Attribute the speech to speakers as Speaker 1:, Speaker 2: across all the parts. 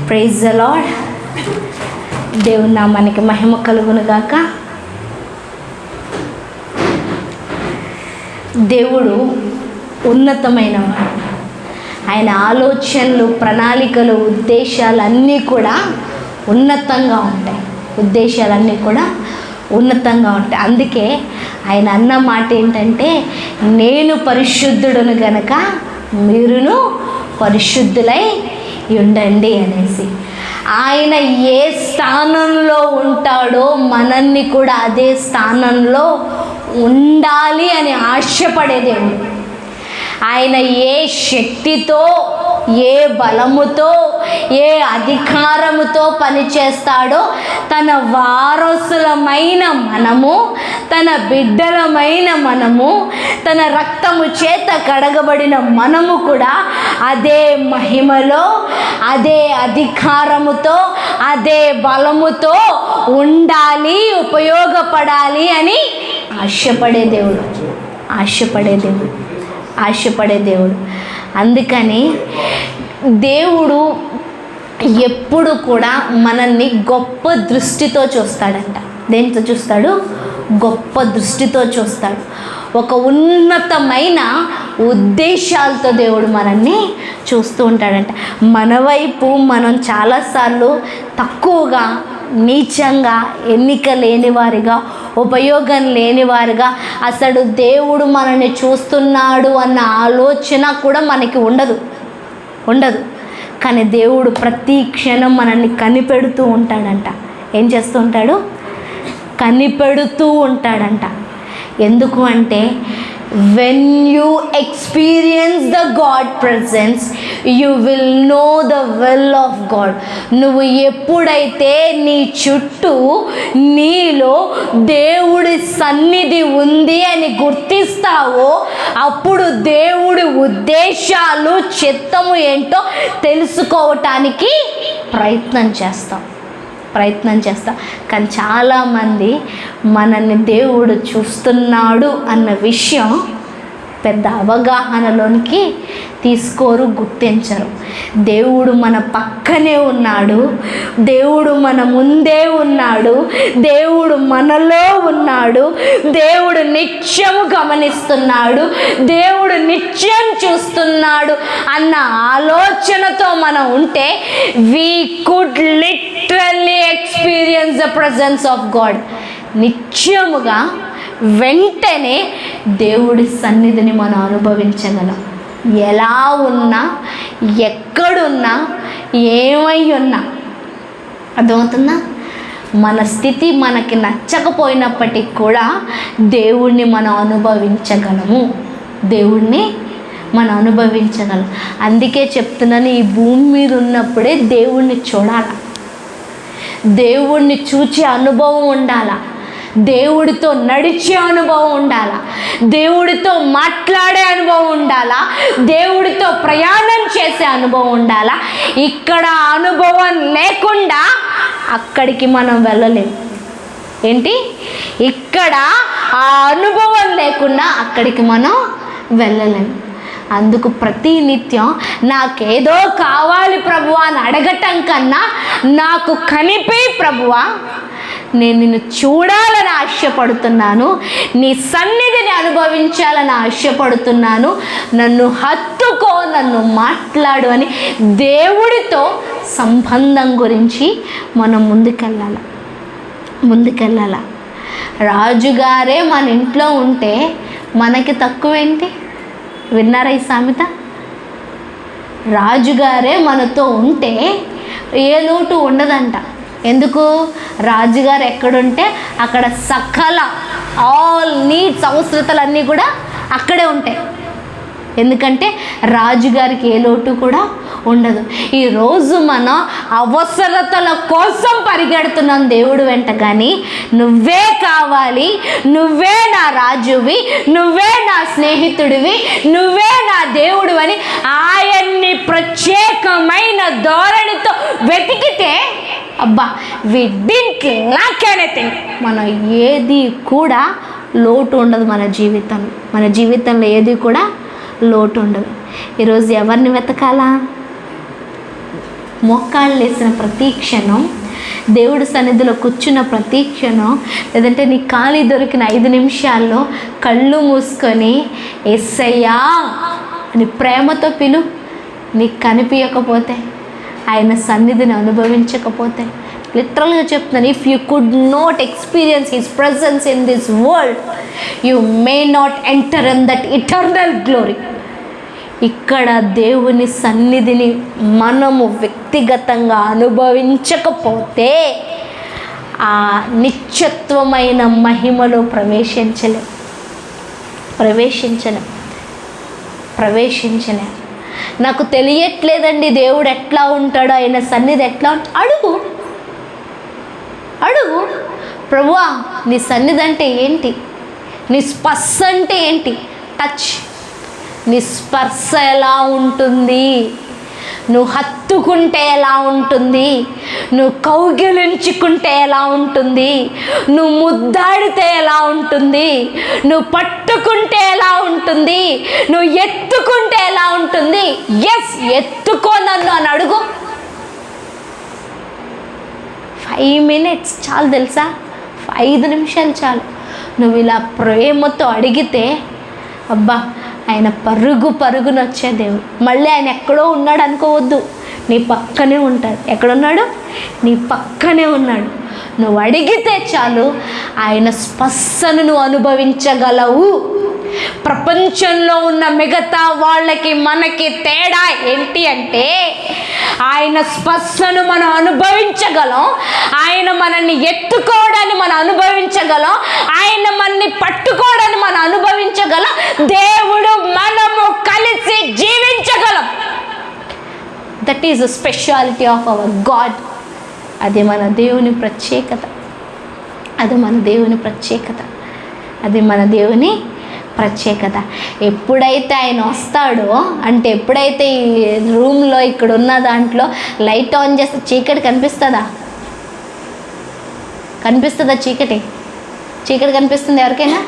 Speaker 1: Praise the lord. దేవుని నామానికి మహిమ కలుగును గాక. దేవుడు ఉన్నతమైనవాడు. ఆయన ఆలోచనలు, ప్రణాళికలు, ఉద్దేశాలు అన్నీ కూడా ఉన్నతంగా ఉంటాయి. ఉద్దేశాలన్నీ కూడా ఉన్నతంగా ఉంటాయి. అందుకే ఆయన అన్న మాట ఏంటంటే, నేను పరిశుద్ధుడును గనక మీరును పరిశుద్ధులై ఉండండి అనేసి. ఆయన ఏ స్థానంలో ఉంటాడో మనల్ని కూడా అదే స్థానంలో ఉండాలి అని ఆశపడే దేవుడు. ఆయన ఏ శక్తితో, ఏ బలముతో, ఏ అధికారముతో పనిచేస్తాడో తన వారసులమైన మనము, తన బిడ్డలమైన మనము, తన రక్తము చేత కడగబడిన మనము కూడా అదే మహిమలో, అదే అధికారముతో, అదే బలముతో ఉండాలి, ఉపయోగపడాలి అని ఆశపడే దేవుడు. అందుకని దేవుడు ఎప్పుడు కూడా మనల్ని గొప్ప దృష్టితో చూస్తాడంట. దేంతో చూస్తాడు? గొప్ప దృష్టితో చూస్తాడు. ఒక ఉన్నతమైన ఉద్దేశాలతో దేవుడు మనల్ని చూస్తూ ఉంటాడంట. మన వైపు మనం చాలాసార్లు తక్కువగా, నీచంగా, ఎన్నిక లేనివారిగా, ఉపయోగం లేనివారిగా, అసలు దేవుడు మనల్ని చూస్తున్నాడు అన్న ఆలోచన కూడా మనకి ఉండదు. కానీ దేవుడు ప్రతి క్షణం మనల్ని కనిపెడుతూ ఉంటాడంట. ఏం చేస్తూ ఉంటాడు? కనిపెడుతూ ఉంటాడంట. ఎందుకు అంటే, when you experience the God presence, you will know the will of God. నువ్వు ఎప్పుడైతే నీ చుట్టూ, నీలో దేవుడి సన్నిధి ఉంది అని గుర్తిస్తావో, అప్పుడు దేవుడి ఉద్దేశాలు, చిత్తము ఏంటో తెలుసుకోవటానికి ప్రయత్నం చేస్తాం. కానీ చాలామంది మనల్ని దేవుడు చూస్తున్నాడు అన్న విషయం పెద్ద అవగాహనలోనికి తీసుకోరు, గుర్తించరు. దేవుడు మన పక్కనే ఉన్నాడు, దేవుడు మన ముందే ఉన్నాడు, దేవుడు మనలో ఉన్నాడు, దేవుడు నిత్యం గమనిస్తున్నాడు, దేవుడు నిత్యం చూస్తున్నాడు అన్న ఆలోచనతో మనం ఉంటే we could literally experience the presence of God. నిత్యముగా వెంటనే దేవుడి సన్నిధిని మనం అనుభవించగలం. ఎలా ఉన్నా, ఎక్కడున్నా, ఏమై ఉన్నా. అర్థమవుతుందా? మన స్థితి మనకి నచ్చకపోయినప్పటికీ కూడా దేవుణ్ణి మనం అనుభవించగలము. అందుకే చెప్తున్నాను, ఈ భూమి మీద ఉన్నప్పుడే దేవుణ్ణి చూడాలి, దేవుణ్ణి చూచే అనుభవం ఉండాలా, దేవుడితో నడిచే అనుభవం ఉండాలా, దేవుడితో మాట్లాడే అనుభవం ఉండాలా, దేవుడితో ప్రయాణం చేసే అనుభవం ఉండాలా. ఇక్కడ అనుభవం లేకుండా అక్కడికి మనం వెళ్ళలేము. ఏంటి? ఇక్కడ ఆ అనుభవం లేకుండా అక్కడికి మనం వెళ్ళలేము. అందుకు ప్రతి నిత్యం నాకేదో కావాలి ప్రభువా అని అడగటం కన్నా, నాకు కనిపి ప్రభువా, నేను నిన్ను చూడాలని ఆశపడుతున్నాను, నీ సన్నిధిని అనుభవించాలని ఆశపడుతున్నాను, నన్ను హత్తుకో, నన్ను మాట్లాడు అని దేవుడితో సంబంధం గురించి మనం ముందుకెళ్ళాల. రాజుగారే మన ఇంట్లో ఉంటే మనకి తక్కువేంటి? విన్నారా ఈ సామెత? రాజుగారే మనతో ఉంటే ఏ లోటు ఉండదంట. ఎందుకు? రాజుగారు ఎక్కడుంటే అక్కడ సకల ఆల్ నీడ్స్, అవసరతలన్నీ కూడా అక్కడే ఉంటాయి. ఎందుకంటే రాజుగారికి ఏ లోటు కూడా ఉండదు. ఈరోజు మనం అవసరతల కోసం పరిగెడుతున్నాం దేవుడు వెంట, కానీ నువ్వే కావాలి, నువ్వే నా రాజువి, నువ్వే నా స్నేహితుడివి, నువ్వే నా దేవుడు అని ఆయన్ని ప్రత్యేకమైన ధోరణితో వెతికితే, అబ్బా వి డిడ్ంట్ లాక్ ఎనీథింగ్, మనం ఏది కూడా లోటు ఉండదు. మన జీవితంలో ఏది కూడా లోటు ఉండదు. ఈరోజు ఎవరిని వెతకాలా? మోకాళ్ళు వేసిన ప్రతి క్షణం, దేవుడి సన్నిధిలో కూర్చున్న ప్రతి క్షణం, లేదంటే నీ ఖాళీ దొరికిన 5 నిమిషాల్లో కళ్ళు మూసుకొని యేసయ్యా అని ప్రేమతో పిలు. నీకు కనిపించకపోతే, ఆయన సన్నిధిని అనుభవించకపోతే, లిటరల్గా చెప్తున్నాను, if you could not experience his presence in this world, you may not enter in that eternal glory. ఇక్కడ దేవుని సన్నిధిని మనము వ్యక్తిగతంగా అనుభవించకపోతే ఆ నిత్యత్వమైన మహిమలో ప్రవేశించలేం. నాకు తెలియట్లేదండి దేవుడు ఎట్లా ఉంటాడో, ఆయన సన్నిధి ఎట్లా అడుగు. ప్రభువా నీ సన్నిధి అంటే ఏంటి, నీ స్పర్శ అంటే ఏంటి, టచ్. నీ స్పర్శ ఎలా ఉంటుంది, నువ్వు హత్తుకుంటే ఎలా ఉంటుంది, నువ్వు కౌగిలించుకుంటే ఎలా ఉంటుంది, నువ్వు ముద్దాడితే ఎలా ఉంటుంది, నువ్వు పట్టుకుంటే ఎలా ఉంటుంది, నువ్వు ఎత్తుకుంటే ఎలా ఉంటుంది. ఎస్, ఎత్తుకో నన్ను అని అడుగు. 5 minutes చాలు తెలుసా, 5 నిమిషాలు చాలు. నువ్వు ఇలా ప్రేమతో అడిగితే అబ్బా ఆయన పరుగున వచ్చే దేవుడు. మళ్ళీ ఆయన ఎక్కడో ఉన్నాడు అనుకోవద్దు, నీ పక్కనే ఉంటాడు. ఎక్కడున్నాడు? నీ పక్కనే ఉన్నాడు. నువ్వు అడిగితే చాలు, ఆయన స్పర్శను నువ్వు అనుభవించగలవు. ప్రపంచంలో ఉన్న మిగతా వాళ్ళకి మనకి తేడా ఏంటి అంటే, ఆయన స్పర్శను మనం అనుభవించగలం, ఆయన మనల్ని ఎత్తుకోవడాన్ని మనం అనుభవించగలం, ఆయన మనల్ని పట్టుకోవడాన్ని మనం అనుభవించగలం. దేవుడు మనము కలిసి జీవించగలం. That is the speciality of our God. అది మన దేవుని ప్రత్యేకత. అది మన దేవుని ప్రత్యేకత. ఎప్పుడైతే ఆయన వస్తాడో అంటే, ఎప్పుడైతే ఈ రూమ్లో ఇక్కడ ఉన్న దాంట్లో లైట్ ఆన్ చేస్తే చీకటి కనిపిస్తుందా? చీకటి కనిపిస్తుంది ఎవరికైనా?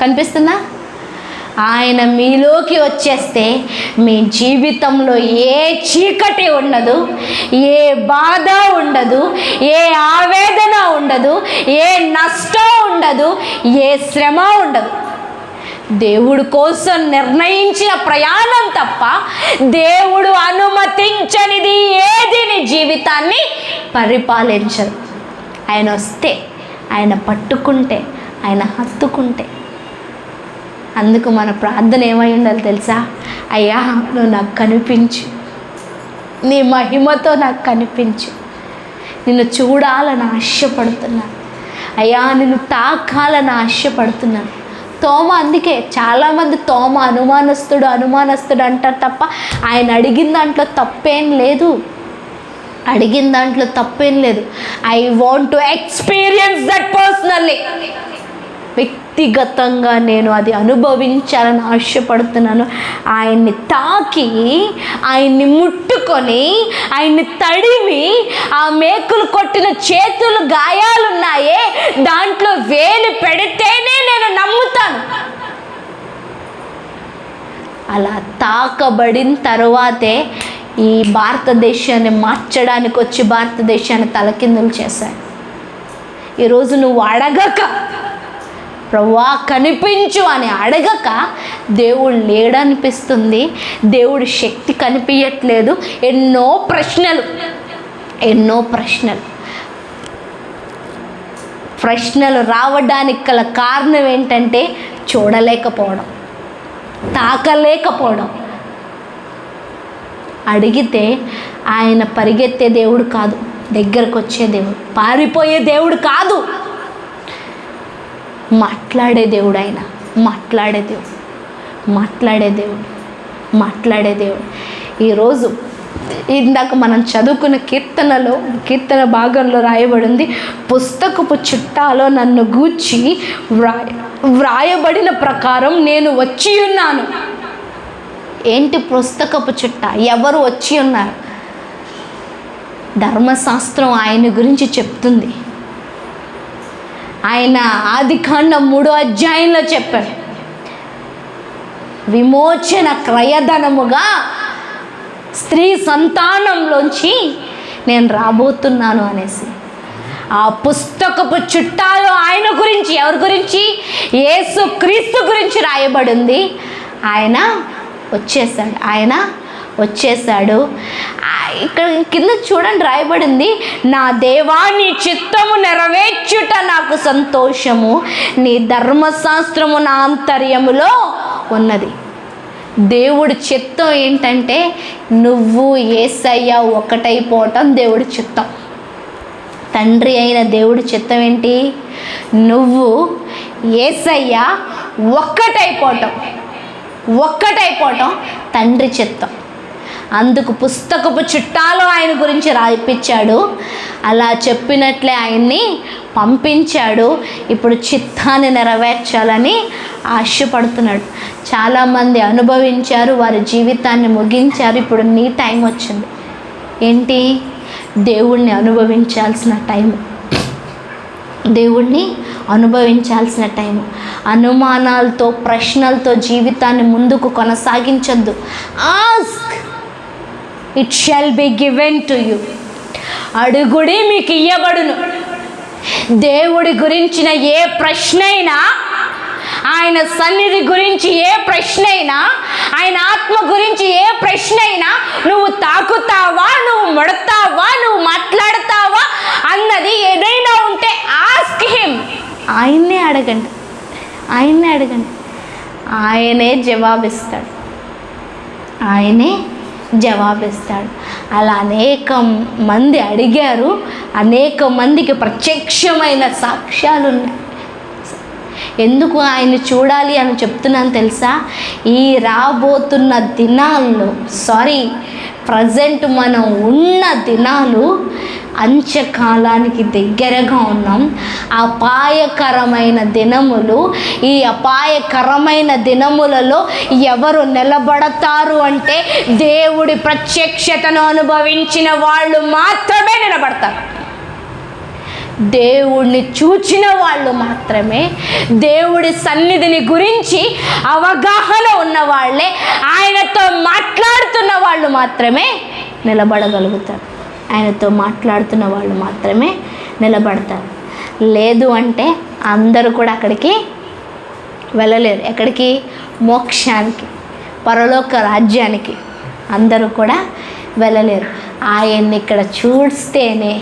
Speaker 1: కనిపిస్తుందా? ఆయన మీలోకి వచ్చేస్తే మీ జీవితంలో ఏ చీకటి ఉండదు, ఏ బాధ ఉండదు, ఏ ఆవేదన ఉండదు, ఏ నష్టం ఉండదు, ఏ శ్రమ ఉండదు. దేవుడు కోసం నిర్ణయించిన ప్రయాణం తప్ప దేవుడు అనుమతించనిది ఏది నీ జీవితాన్ని పరిపాలించదు. ఆయన వస్తే, ఆయన పట్టుకుంటే, ఆయన హత్తుకుంటే. అందుకు మన ప్రార్థన ఏమై ఉండాలి తెలుసా? అయ్యా నువ్వు నాకు కనిపించు, నీ మహిమతో నాకు కనిపించు, నిన్ను చూడాలని ఆశపడుతున్నాను అయ్యా, నిన్ను తాకాలని ఆశపడుతున్నాను. తోమ, అందుకే చాలామంది తోమ అనుమానస్తుడు అంటారు తప్ప ఆయన అడిగిన దాంట్లో తప్పేం లేదు. I want to experience that personally. వ్యక్తిగతంగా నేను అది అనుభవించాలని ఆశపడుతున్నాను. ఆయన్ని తాకి, ఆయన్ని ముట్టుకొని, ఆయన్ని తడిమి, ఆ మేకులు కొట్టిన చేతులు గాయాలున్నాయే దాంట్లో వేలు పెడితేనే నేను నమ్ముతాను. అలా తాకబడిన తరువాతే ఈ భారతదేశాన్ని మార్చడానికి వచ్చి భారతదేశాన్ని తలకిందులు చేశారు. ఈరోజు నువ్వు అడగక, ప్రభువా కనిపించు అని అడగక, దేవుడు లేడనిపిస్తుంది, దేవుడి శక్తి కనిపించట్లేదు. ఎన్నో ప్రశ్నలు రావడానికి గల కారణం ఏంటంటే చూడలేకపోవడం, తాకలేకపోవడం. అడిగితే ఆయన పరిగెత్తే దేవుడు కాదు, దగ్గరకు వచ్చే దేవుడు, పారిపోయే దేవుడు కాదు, మాట్లాడే దేవుడు. ఆయన మాట్లాడే దేవుడు. ఈరోజు ఇందాక మనం చదువుకున్న కీర్తన భాగంలో రాయబడింది, పుస్తకపు చుట్టాలో నన్ను గూర్చి వ్రాయబడిన ప్రకారం నేను వచ్చి ఉన్నాను. ఏంటి పుస్తకపు చుట్ట? ఎవరు వచ్చి ఉన్నారు? ధర్మశాస్త్రం ఆయన గురించి చెప్తుంది. ఆయన ఆదికాండం 3వ అధ్యాయంలో చెప్పాడు, విమోచన క్రయధనముగా స్త్రీ సంతానంలోంచి నేను రాబోతున్నాను అనేసి. ఆ పుస్తకపు చుట్టాలో ఆయన గురించి, ఎవరి గురించి? యేసు క్రీస్తు గురించి రాయబడింది. ఆయన వచ్చేసాడు. ఇక్కడ కింద చూడండి రాయబడింది, నా దేవా నీ చిత్తము నెరవేర్చుట నాకు సంతోషము, నీ ధర్మశాస్త్రము నా ఆంతర్యములో ఉన్నది. దేవుడి చిత్తం ఏంటంటే నువ్వు యేసయ్య ఒకటైపోవటం దేవుడి చిత్తం. తండ్రి అయిన దేవుడి చిత్తం ఏంటి? నువ్వు యేసయ్య ఒక్కటైపోవటం తండ్రి చిత్తం. అందుకు పుస్తకపు చుట్టాలో ఆయన గురించి రాయిపించాడు. అలా చెప్పినట్లే ఆయన్ని పంపించాడు. ఇప్పుడు చిత్తాన్ని నెరవేర్చాలని ఆశపడుతున్నాడు. చాలామంది అనుభవించారు, వారి జీవితాన్ని ముగించారు. ఇప్పుడు నీ టైం వచ్చింది. ఏంటి? దేవుణ్ణి అనుభవించాల్సిన టైం. దేవుణ్ణి అనుభవించాల్సిన టైం. అనుమానాలతో, ప్రశ్నలతో జీవితాన్ని ముందుకు కొనసాగించొద్దు. Ask, it shall be given to you. అడుగుడి మీకు ఇయ్యబడును. దేవుడి గురించిన ఏ ప్రశ్న అయినా, ఆయన సన్నిధి గురించి ఏ ప్రశ్న అయినా, ఆయన ఆత్మ గురించి ఏ ప్రశ్న అయినా, నువ్వు తాకుతావా, నువ్వు ముడతావా, నువ్వు మాట్లాడతావా అన్నది ఏదైనా ఉంటే ఆస్క్ హిమ్. ఆయన్నే అడగండి. ఆయనే జవాబిస్తాడు. అలా అనేక మంది అడిగారు. అనేక మందికి ప్రత్యక్షమైన సాక్ష్యాలు ఉన్నాయి. ఎందుకు ఆయన్ని చూడాలి అని చెప్తున్నాను తెలుసా? ఈ రాబోతున్న దినాల్లో, ప్రజెంట్ మనం ఉన్న దినాలు అంత్యకాలానికి దగ్గరగా ఉన్నాం. అపాయకరమైన దినములు. ఈ అపాయకరమైన దినములలో ఎవరు నిలబడతారు అంటే దేవుడి ప్రత్యక్షతను అనుభవించిన వాళ్ళు మాత్రమే నిలబడతారు. దేవుడిని చూచిన వాళ్ళు మాత్రమే, దేవుడి సన్నిధిని గురించి అవగాహన ఉన్న వాళ్ళే, ఆయనతో మాట్లాడుతున్న వాళ్ళు మాత్రమే నిలబడగలుగుతారు. ఆయనతో మాట్లాడుతున్న వాళ్ళు మాత్రమే నిలబడతారు. లేదు అంటే అందరూ కూడా అక్కడికి వెళ్ళలేరు. ఎక్కడికి? మోక్షానికి, పరలోక రాజ్యానికి అందరూ కూడా వెళ్ళలేరు. ఆయన్ని ఇక్కడ చూస్తేనే,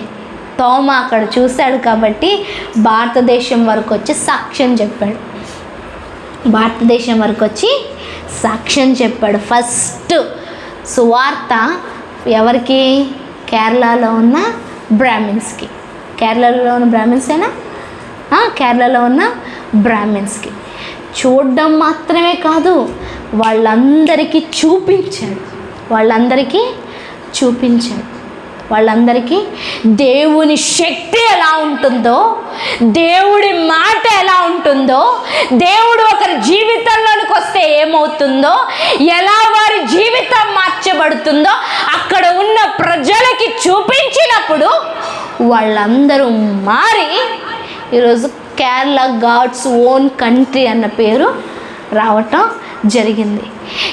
Speaker 1: తోమ అక్కడ చూశాడు కాబట్టి భారతదేశం వరకు వచ్చి సాక్ష్యం చెప్పాడు. ఫస్ట్ సువార్త ఎవరికి? కేరళలో ఉన్న బ్రాహ్మిన్స్కి. కేరళలో ఉన్న బ్రాహ్మిన్స్కి చూడడం మాత్రమే కాదు, వాళ్ళందరికీ చూపించాడు. దేవుని శక్తి ఎలా ఉంటుందో, దేవుడి మాట ఎలా ఉంటుందో, దేవుడు ఒకరి జీవితంలోనికి వస్తే ఏమవుతుందో, ఎలా వారి జీవితం మార్చబడుతుందో అక్కడ ఉన్న ప్రజలకి చూపించినప్పుడు వాళ్ళందరూ మారి ఈరోజు కేరళ గాడ్స్ ఓన్ కంట్రీ అన్న పేరు రావటం జరిగింది.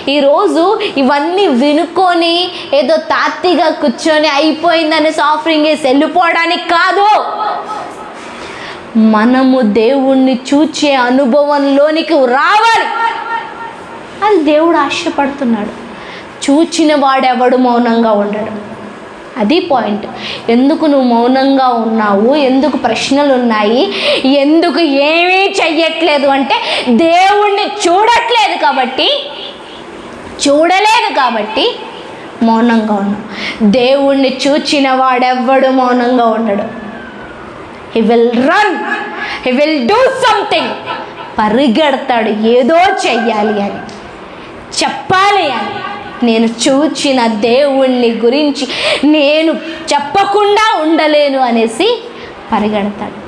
Speaker 1: ఈరోజు ఇవన్నీ వినుకొని ఏదో తాత్తిగా కూర్చొని అయిపోయిందని ఆఫరింగ్ వేసి వెళ్ళిపోవడానికి కాదు. మనము దేవుణ్ణి చూచే అనుభవంలోనికి రావాలి. అది దేవుడు ఆశపడుతున్నాడు. చూచిన వాడెవడు మౌనంగా ఉండడు. అది పాయింట్. ఎందుకు నువ్వు మౌనంగా ఉన్నావు? ఎందుకు ప్రశ్నలు ఉన్నాయి? ఎందుకు ఏమీ చెయ్యట్లేదు అంటే దేవుణ్ణి చూడలేదు కాబట్టి మౌనంగా ఉన్నావు. దేవుణ్ణి చూచిన వాడెవ్వడు మౌనంగా ఉండడు. He will run, he will do something. పరిగెడతాడు, ఏదో చెయ్యాలి అని, చెప్పాలి అని. నేను చూచిన దేవుణ్ణి గురించి నేను చెప్పకుండా ఉండలేను అనేసి పరిగెడతాడు.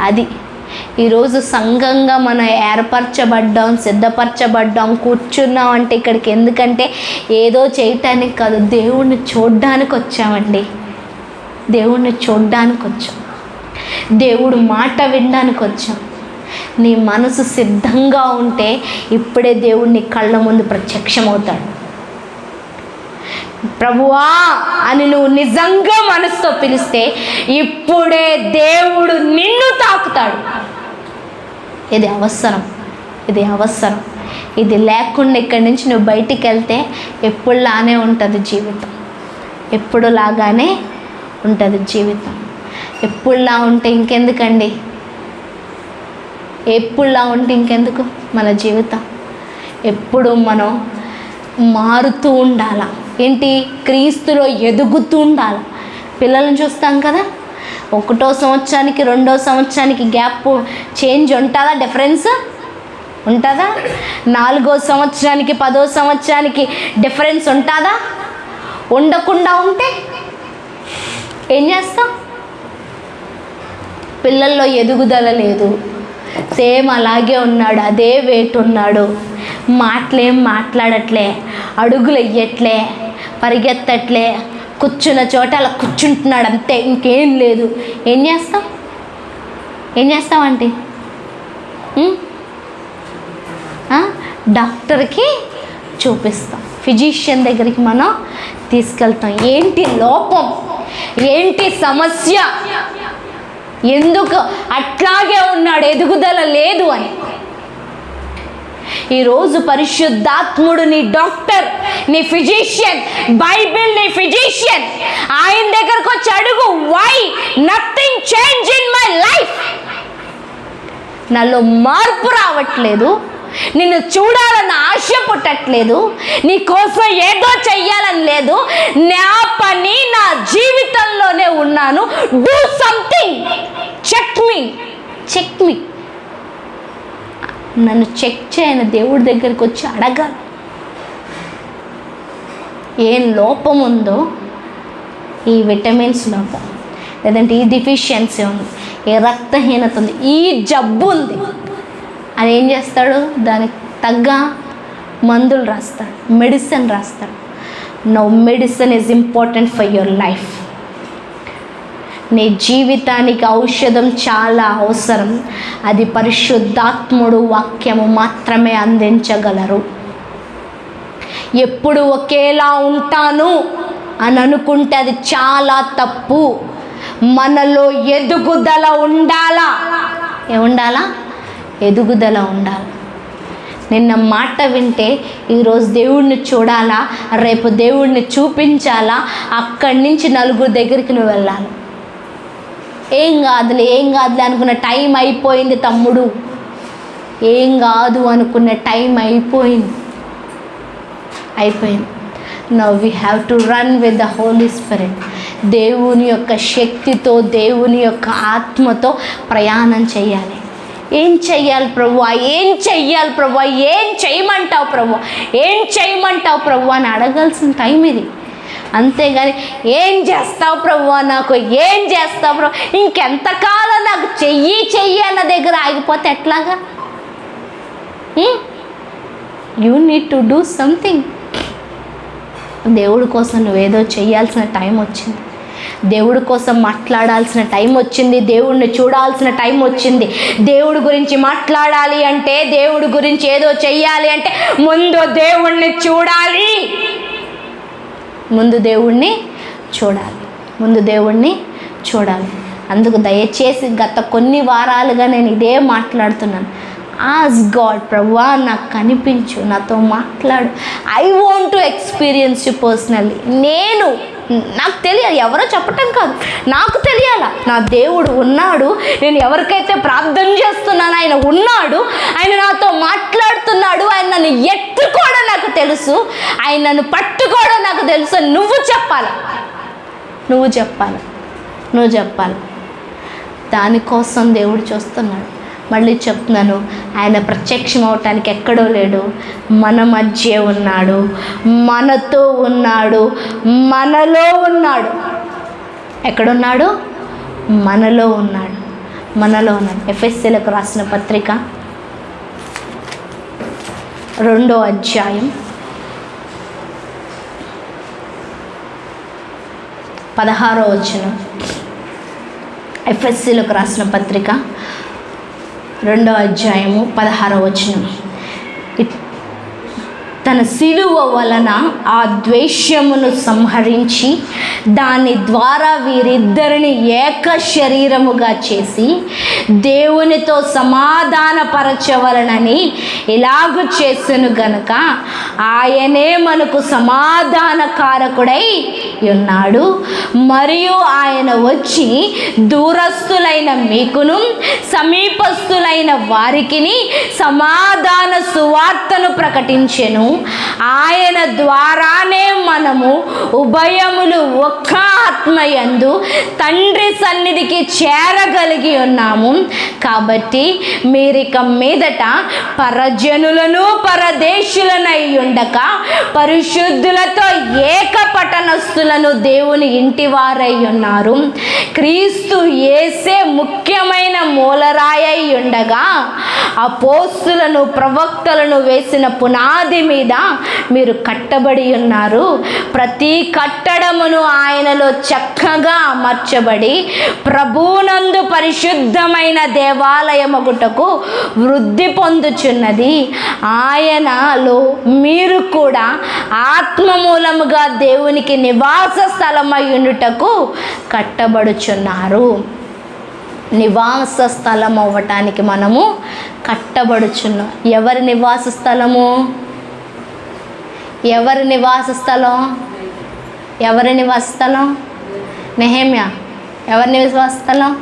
Speaker 1: అది ఈరోజు సంఘంగా మనం ఏర్పరచబడ్డాం, సిద్ధపరచబడ్డాం, కూర్చున్నాం అంటే ఇక్కడికి ఎందుకంటే ఏదో చేయటానికి కాదు, దేవుణ్ణి చూడ్డానికి వచ్చామండి. దేవుడు మాట వినడానికి వచ్చాం. నీ మనసు సిద్ధంగా ఉంటే ఇప్పుడే దేవుడు నీ కళ్ళ ముందు ప్రత్యక్షమవుతాడు. ప్రభువా అని నువ్వు నిజంగా మనసుతో పిలిస్తే ఇప్పుడే దేవుడు నిన్ను తాకుతాడు. ఇది అవసరం, ఇది అవసరం. ఇది లేకుండా ఇక్కడి నుంచి నువ్వు బయటికి వెళ్తే ఎప్పుడులానే ఉంటుంది జీవితం, ఎప్పుడులాగానే ఉంటుంది జీవితం. ఎప్పుడులా ఉంటే ఇంకెందుకండి, ఎప్పుడులా ఉంటే ఇంకెందుకు మన జీవితం. ఎప్పుడు మనం మారుతూ ఉండాల, ఏంటి, క్రీస్తులో ఎదుగుతూ ఉండాలి. పిల్లలను చూస్తాం కదా, 1వ సంవత్సరానికి 2వ సంవత్సరానికి గ్యాప్ చేంజ్ ఉంటుందా, డిఫరెన్స్ ఉంటుందా? 4వ సంవత్సరానికి 10వ సంవత్సరానికి డిఫరెన్స్ ఉంటుందా? ఉండకుండా ఉంటే ఏం చేస్తాం? పిల్లల్లో ఎదుగుదల లేదు, సేమ్ అలాగే ఉన్నాడు, అదే వెయిట్ ఉన్నాడు, మాటలేం మాట్లాడట్లే, అడుగులు వెయ్యట్లే, పరిగెత్తట్లే, కూర్చున్న చోట అలా కూర్చుంటున్నాడు అంతే, ఇంకేం లేదు. ఏం చేస్తాం? ఏం చేస్తామంటే డాక్టర్కి చూపిస్తాం, ఫిజిషియన్ దగ్గరికి మనం తీసుకెళ్తాం. ఏంటి లోపం, ఏంటి సమస్య, ఎందుకు అట్లాగే ఉన్నాడు, ఎదుగుదల లేదు అని. ఈరోజు పరిశుద్ధాత్ముడు నీ డాక్టర్, నీ ఫిజిషియన్, బైబిల్ నీ ఫిజిషియన్, ఆయన దగ్గరకు వచ్చి అడుగు, why nothing change in my life, నాలో మార్పు రావట్లేదు, నిన్ను చూడాలన్న ఆశ పుట్టట్లేదు, నీ కోసం ఏదో చెయ్యాలని లేదు, నా పని నా జీవితంలోనే ఉన్నాను, డూ సంథింగ్, చెక్ మీ. నన్ను చెక్ చేయని దేవుడి దగ్గరికి వచ్చి అడగాలి. ఏం లోపం ఉందో, ఈ విటమిన్స్ లోపం, లేదంటే ఈ డిఫిషియన్సీ ఉంది, ఏ రక్తహీనత ఉంది, ఈ జబ్బు ఉంది అని ఏం చేస్తాడు? దానికి తగ్గ మందులు రాస్తాడు, మెడిసిన్ రాస్తాడు. No, medicine is important for your life. నీ జీవితానికి ఔషధం చాలా అవసరం. అది పరిశుద్ధాత్ముడు వాక్యము మాత్రమే అందించగలరు. ఎప్పుడు ఒకేలా ఉంటాను అని అనుకుంటే అది చాలా తప్పు. మనలో ఎదుగుదల ఉండాలా. ఏముండాలా? ఎదుగుదల ఉండాలి. నిన్న మాట వింటే ఈరోజు దేవుడిని చూడాలా, రేపు దేవుడిని చూపించాలా, అక్కడి నుంచి నలుగురు దగ్గరికి నువ్వు వెళ్ళాలి. ఏం కాదులే అనుకున్న టైం అయిపోయింది తమ్ముడు, ఏం కాదు అనుకున్న టైం అయిపోయింది. Now we have to run with the Holy Spirit. దేవుని యొక్క శక్తితో, దేవుని యొక్క ఆత్మతో ప్రయాణం చేయాలి. ఏం చెయ్యాలి ప్రభువా, ఏం చేయమంటావు ప్రభు అని అడగాల్సిన టైం ఇది. అంతేగాని ఏం చేస్తావు ప్రభువా, నాకు ఏం చేస్తావు ప్రభు, ఇంకెంతకాలం నాకు చెయ్యి అన్న దగ్గర ఆగిపోతే ఎట్లాగా? You need to do something. దేవుడి కోసం నువ్వేదో చేయాల్సిన టైం వచ్చింది, దేవుడి కోసం మాట్లాడాల్సిన టైం వచ్చింది, దేవుడిని చూడాల్సిన టైం వచ్చింది. దేవుడి గురించి మాట్లాడాలి అంటే, దేవుడి గురించి ఏదో చెయ్యాలి అంటే ముందు దేవుణ్ణి చూడాలి. అందుకు దయచేసి గత కొన్ని వారాలుగా నేను ఇదే మాట్లాడుతున్నాను. ఆస్క్ గాడ్, ప్రభువా నాకు కనిపించు, నాతో మాట్లాడు. I want to experience you personally. నాకు తెలియాలి, ఎవరో చెప్పటం కాదు, నాకు తెలియాల. నా దేవుడు ఉన్నాడు, నేను ఎవరికైతే ప్రార్థన చేస్తున్నానో ఆయన ఉన్నాడు, ఆయన నాతో మాట్లాడుతున్నాడు, ఆయన నన్ను ఎత్తుకోవడం నాకు తెలుసు, ఆయన నన్ను పట్టుకోవడం నాకు తెలుసు. నువ్వు చెప్పాలి. దానికోసం దేవుడు చూస్తున్నాడు. మళ్ళీ చెప్తున్నాను, ఆయన ప్రత్యక్షం అవటానికి ఎక్కడో లేడు, మన మధ్య ఉన్నాడు, మనతో ఉన్నాడు, మనలో ఉన్నాడు. ఎక్కడున్నాడు? మనలో ఉన్నాడు. ఎఫెసీయులకు రాసిన పత్రిక 2వ అధ్యాయం 16వ వచనం. ఎఫెసీయులకు రాసిన పత్రిక 2వ అధ్యాయము 16వ వచనం. తన శిలువ వలన ఆ ద్వేషమును సంహరించి దాని ద్వారా వీరిద్దరిని ఏక శరీరముగా చేసి దేవునితో సమాధానపరచవలనని ఇలాగ చేసెను గనుక ఆయనే మనకు సమాధానకారకుడై ఉన్నాడు. మరియు ఆయన వచ్చి దూరస్థులైన మీకును సమీపస్థులైన వారికిని సమాధాన సువార్తను ప్రకటించెను. ఆయన ద్వారానే మనము ఉభయములు ఒక్క ఆత్మయందు తండ్రి సన్నిధికి చేరగలిగి ఉన్నాము. కాబట్టి మీరిక మీదట పరజనులను పరదేశులనై ఉండక పరిశుద్ధులతో ఏక పట్టణస్థులను దేవుని ఇంటి వారై ఉన్నారు. క్రీస్తు యేసే ముఖ్యమైన మూలరాయై ఉండగా అపోస్తులను ప్రవక్తలను వేసిన పునాది మీద మీరు కట్టబడి ఉన్నారు. ప్రతి కట్టడమును ఆయనలో చక్కగా అమర్చబడి ప్రభువునందు పరిశుద్ధమైన దేవాలయమగుటకు వృద్ధి పొందుచున్నది. ఆయనలో మీరు కూడా ఆత్మ మూలముగా దేవునికి నివాస స్థలమై ఉండుటకు కట్టబడుచున్నారు. నివాస స్థలం అవ్వటానికి మనము కట్టబడుచున్నాం. ఎవరి నివాస స్థలము? ఎవరి నివాస స్థలం? ఎవరి నివాస స్థలం? నెహెమ్యా, ఎవరి నివాస స్థలం?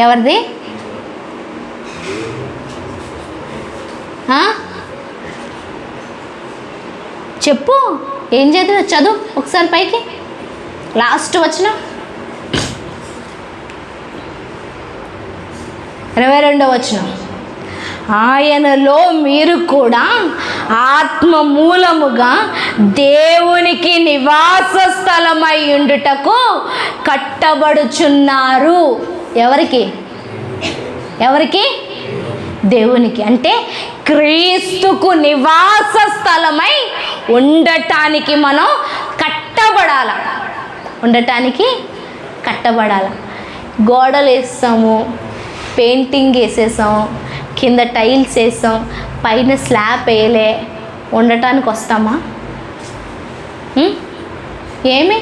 Speaker 1: ఎవరిది? చెప్పు, ఏం చదివా? చదువు ఒకసారి పైకి, లాస్ట్ వచనం 22వ వచనం. ఆయనలో మీరు కూడా ఆత్మ మూలముగా దేవునికి నివాస స్థలమై ఉండుటకు కట్టబడుచున్నారు. ఎవరికి? ఎవరికి? దేవునికి. అంటే క్రీస్తుకు నివాస స్థలమై ఉండటానికి మనం కట్టబడాల. ఉండటానికి కట్టబడాల. గోడలు వేస్తాము, పెయింటింగ్ వేసేసాం, కింద టైల్స్ వేసాం, పైన స్లాబ్ వేయలే, ఉండటానికి వస్తామా? ఏమి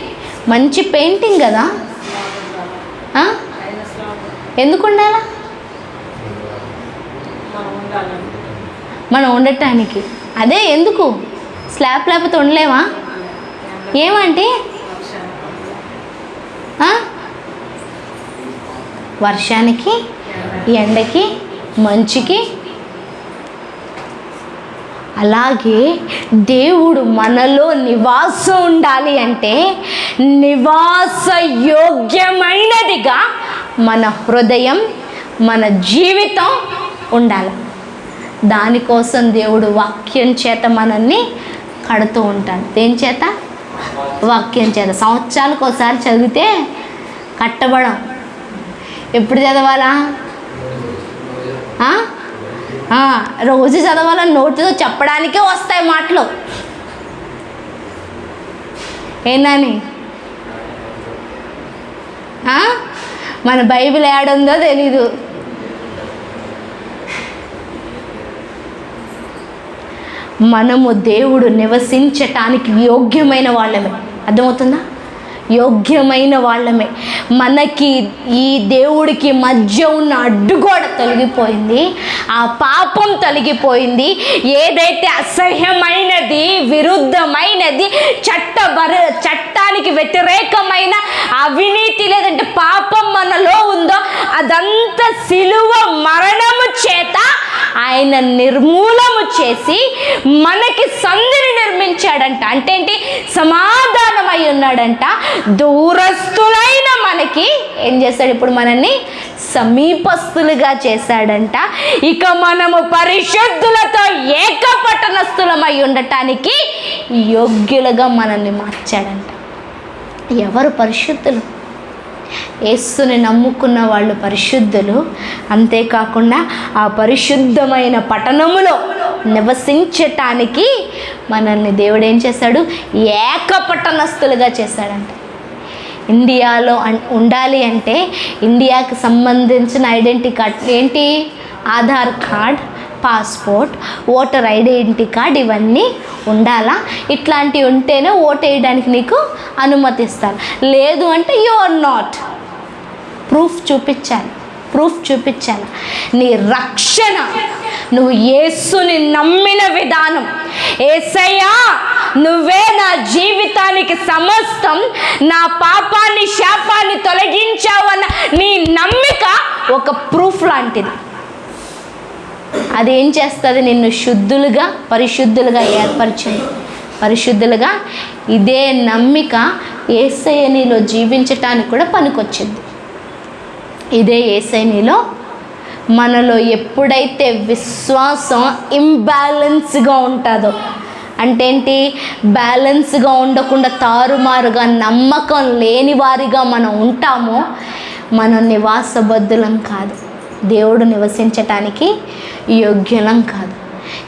Speaker 1: మంచి పెయింటింగ్ కదా, ఎందుకు ఉండాలా? మనం ఉండటానికి. అదే ఎందుకు? స్లాబ్ లేకపోతే ఉండలేమా? ఏమంటే వర్షానికి, ఎండకి, మంచుకి. అలాగే దేవుడు మనలో నివాసం ఉండాలి అంటే నివాస యోగ్యమైనదిగా మన హృదయం, మన జీవితం ఉండాలి. దానికోసం దేవుడు వాక్యం చేత మనల్ని కడుతూ ఉంటాడు. దేని చేత? వాక్యం చేత. సంవత్సరాలకు ఒకసారి చదివితే కట్టబడం. ఎప్పుడు చదవాలా? రోజు చదవాలని నోటితో చెప్పడానికే వస్తాయి మాటలు. ఏనాని మన బైబిల్ ఏడుందో తెలీదు. మనము దేవుడు నివసించటానికి యోగ్యమైన వాళ్ళమే. అర్థమవుతుందా? యోగ్యమైన వాళ్ళమే. మనకి ఈ దేవుడికి మధ్య ఉన్న అడ్డుగోడ తొలగిపోయింది, ఆ పాపం తొలగిపోయింది. ఏదైతే అసహ్యమైనది, విరుద్ధమైనది, చట్టానికి వ్యతిరేకమైన అవినీతి లేదంటే పాపం మనలో ఉందో అదంతా సిలువ మరణము చేత ఆయన నిర్మూలము చేసి మనకి సంధిని నిర్మించాడంట. అంటే ఏంటి? సమాధానమై ఉన్నాడంట. దూరస్తులైన మనకి ఏం చేశాడు? ఇప్పుడు మనల్ని సమీపస్తులుగా చేశాడంట. ఇక మనము పరిశుద్ధులతో ఏకపట్టణస్థులమై ఉండటానికి యోగ్యులుగా మనల్ని మార్చాడంట. ఎవరు పరిశుద్ధులు? యేసుని నమ్ముకున్న వాళ్ళు పరిశుద్ధులు. అంతేకాకుండా ఆ పరిశుద్ధమైన పట్టణములో నివసించటానికి మనల్ని దేవుడు ఏం చేశాడు? ఏకపట్టణస్థులుగా చేశాడంట. ఇండియాలో ఉండాలి అంటే ఇండియాకి సంబంధించిన ఐడెంటిటీ కార్డ్ ఏంటి? Aadhaar card, passport, voter identity card ఇవన్నీ ఉండాలా. ఇట్లాంటివి ఉంటేనే ఓటు వేయడానికి నీకు అనుమతిస్తారు. లేదు అంటే యు ఆర్ నాట్. ప్రూఫ్ చూపించాలి. నీ రక్షణ నువ్వు యేసుని నమ్మిన విధానం, యేసయ్యా నువ్వే నా జీవితానికి సమస్తం, నా పాపాన్ని శాపాన్ని తొలగించావన్న నీ నమ్మిక ఒక ప్రూఫ్ లాంటిది. అదేం చేస్తుంది? నిన్ను పరిశుద్ధులుగా ఏర్పరిచింది. పరిశుద్ధులుగా ఇదే నమ్మిక యేసయ్య నీలో జీవించటానికి కూడా పనికొచ్చింది. ఇదే యేసయ్య నీలో మనలో ఎప్పుడైతే విశ్వాసం ఇంబ్యాలెన్స్గా ఉంటుందో, అంటే ఏంటి? బ్యాలెన్స్గా ఉండకుండా తారుమారుగా నమ్మకం లేని వారిగా మనం ఉంటామో మనం నివాసబద్ధులం కాదు, దేవుడు నివసించటానికి యోగ్యులం కాదు.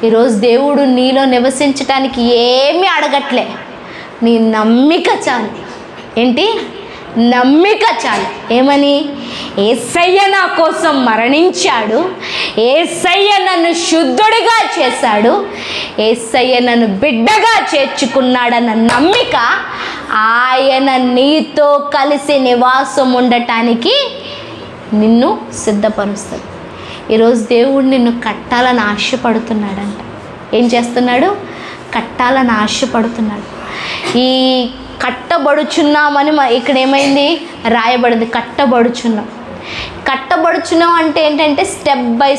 Speaker 1: ఈరోజు దేవుడు నీలో నివసించటానికి ఏమీ అడగట్లే, నీ నమ్మిక చాలు. ఏంటి? నమ్మిక చాలు. ఏమని? యేసయ్య నా కోసం మరణించాడు, యేసయ్య నన్ను శుద్ధుడిగా చేశాడు, యేసయ్య నన్ను బిడ్డగా చేర్చుకున్నాడన్న నమ్మిక ఆయన నీతో కలిసి నివాసం ఉండటానికి నిన్ను సిద్ధపరుస్తుంది. ఈరోజు దేవుడు నిన్ను కట్టాలని ఆశపడుతున్నాడంట. ఏం చేస్తున్నాడు? కట్టాలని ఆశపడుతున్నాడు. ఈ కట్టబడుచున్నామని ఇక్కడ ఏమైంది? రాయబడింది కట్టబడుచున్నాం అంటే ఏంటంటే స్టెప్ బై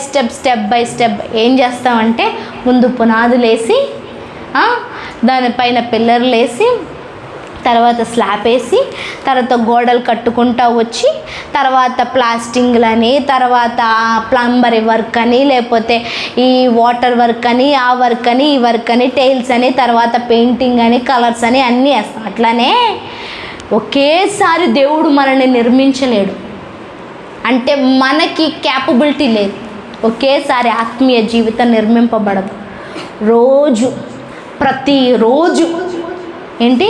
Speaker 1: స్టెప్ ఏం చేస్తామంటే ముందు పునాదులు వేసి, దానిపైన పిల్లర్లు వేసి, తర్వాత స్లాబ్ వేసి, తర్వాత గోడలు కట్టుకుంటూ వచ్చి, తర్వాత ప్లాస్టింగ్లని, తర్వాత ప్లంబరీ వర్క్ అని, లేకపోతే ఈ వాటర్ వర్క్ అని, ఆ వర్క్ అని, ఈ వర్క్ అని, టైల్స్ అని, తర్వాత పెయింటింగ్ అని, కలర్స్ అని అన్నీ వేస్తాం. అట్లానే ఒకేసారి దేవుడు మనల్ని నిర్మించలేడు. అంటే మనకి క్యాపబిలిటీ లేదు. ఒకేసారి ఆత్మీయ జీవితం నిర్మింపబడదు. ప్రతిరోజు ఏంటి?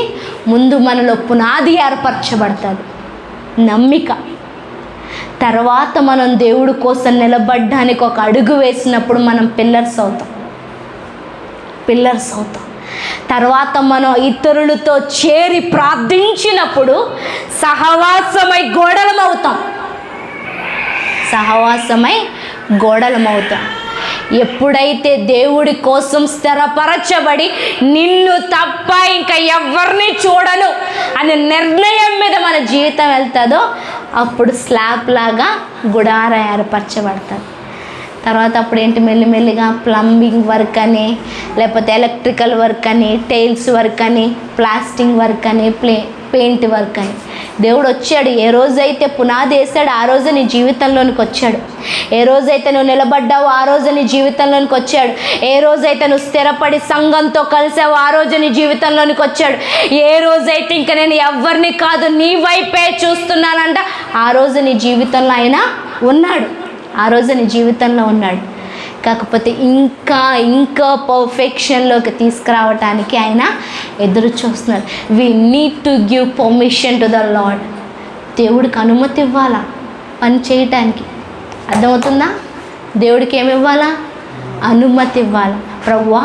Speaker 1: ముందు మనలో పునాది ఏర్పరచబడుతుంది, నమ్మిక. తర్వాత మనం దేవుడి కోసం నిలబడ్డానికి ఒక అడుగు వేసినప్పుడు మనం పిల్లర్స్ అవుతాం. తర్వాత మనం ఇతరులతో చేరి ప్రార్థించినప్పుడు సహవాసమై గోడలమవుతాం. ఎప్పుడైతే దేవుడి కోసం స్థిరపరచబడి నిన్ను తప్ప ఇంకా ఎవరిని చూడను అనే నిర్ణయం మీద మన జీవితం వెళ్తుందో అప్పుడు స్లాబ్ లాగా గుడారం ఏర్పరచబడుతుంది. తర్వాత అప్పుడు ఏంటి? మెల్లిమెల్లిగా ప్లంబింగ్ వర్క్ అని, లేకపోతే ఎలక్ట్రికల్ వర్క్ అని, టైల్స్ వర్క్ అని, ప్లాస్టింగ్ వర్క్ అని, పెయింట్ వర్క్ అని. దేవుడు వచ్చాడు. ఏ రోజైతే పునాది వేసాడు ఆ రోజు నీ జీవితంలోనికి వచ్చాడు. ఏ రోజైతే నువ్వు నిలబడ్డావో ఆ రోజు నీ జీవితంలోనికి వచ్చాడు. ఏ రోజైతే నువ్వు స్థిరపడి సంఘంతో కలిసావో ఆ రోజు నీ జీవితంలోనికి వచ్చాడు. ఏ రోజైతే ఇంకా నేను ఎవరిని కాదు నీ వైపే చూస్తున్నానంట ఆ రోజు నీ జీవితంలో ఆయన ఉన్నాడు. కాకపోతే ఇంకా పర్ఫెక్షన్లోకి తీసుకురావటానికి ఆయన ఎదురు చూస్తున్నాడు. We need to give permission to the Lord. దేవుడికి అనుమతి ఇవ్వాలా పని చేయటానికి. అర్థమవుతుందా? దేవుడికి ఏమి ఇవ్వాలా? అనుమతి ఇవ్వాలి. ప్రభువా,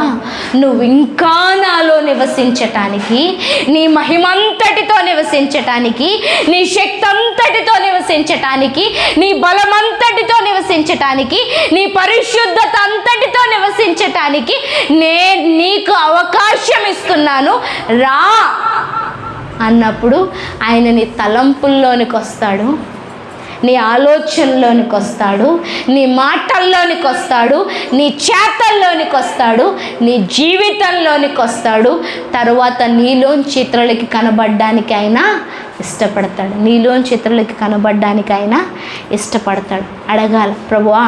Speaker 1: నువ్వు ఇంకా నాలో నివసించటానికి, నీ మహిమంతటితో నివసించటానికి, నీ శక్తి అంతటితో నివసించటానికి, నీ బలమంతటితో నివసించటానికి, నీ పరిశుద్ధత అంతటితో నివసించటానికి నేను నీకు అవకాశం ఇస్తున్నాను, రా అన్నప్పుడు ఆయన నీ తలంపుల్లోనికి వస్తాడు, నీ ఆలోచనలోనికి వస్తాడు, నీ మాటల్లోనికి వస్తాడు, నీ చేతల్లోనికి వస్తాడు, నీ జీవితంలోనికి వస్తాడు. తరువాత నీలోంచి ఇతరులకి కనబడడానికి ఆయన ఇష్టపడతాడు. అడగాల, ప్రభువా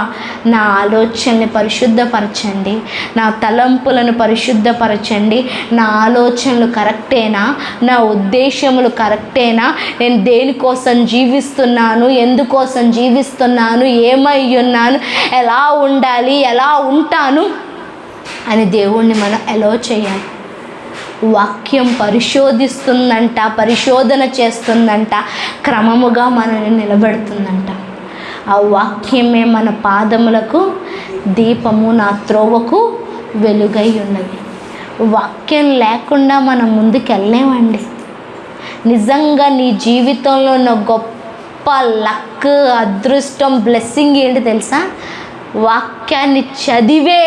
Speaker 1: నా ఆలోచనని పరిశుద్ధపరచండి, నా తలంపులను పరిశుద్ధపరచండి, నా ఆలోచనలు కరెక్టేనా, నా ఉద్దేశములు కరెక్టేనా, నేను దేనికోసం జీవిస్తున్నాను, ఎందుకోసం జీవిస్తున్నాను, ఏమై ఉన్నాను, ఎలా ఉండాలి, ఎలా ఉంటాను అని దేవుణ్ణి మనం ఎలో చేయాలి. వాక్యం పరిశోధన చేస్తుందంట, క్రమముగా మనల్ని నిలబెడుతుందంట. ఆ వాక్యమే మన పాదములకు దీపము, నా త్రోవకు వెలుగై ఉన్నది. వాక్యం లేకుండా మనం ముందుకు వెళ్ళలేమండి. నిజంగా నీ జీవితంలో ఉన్న గొప్ప లక్, అదృష్టం, బ్లెస్సింగ్ ఏంటి తెలుసా? వాక్యాన్ని చదివే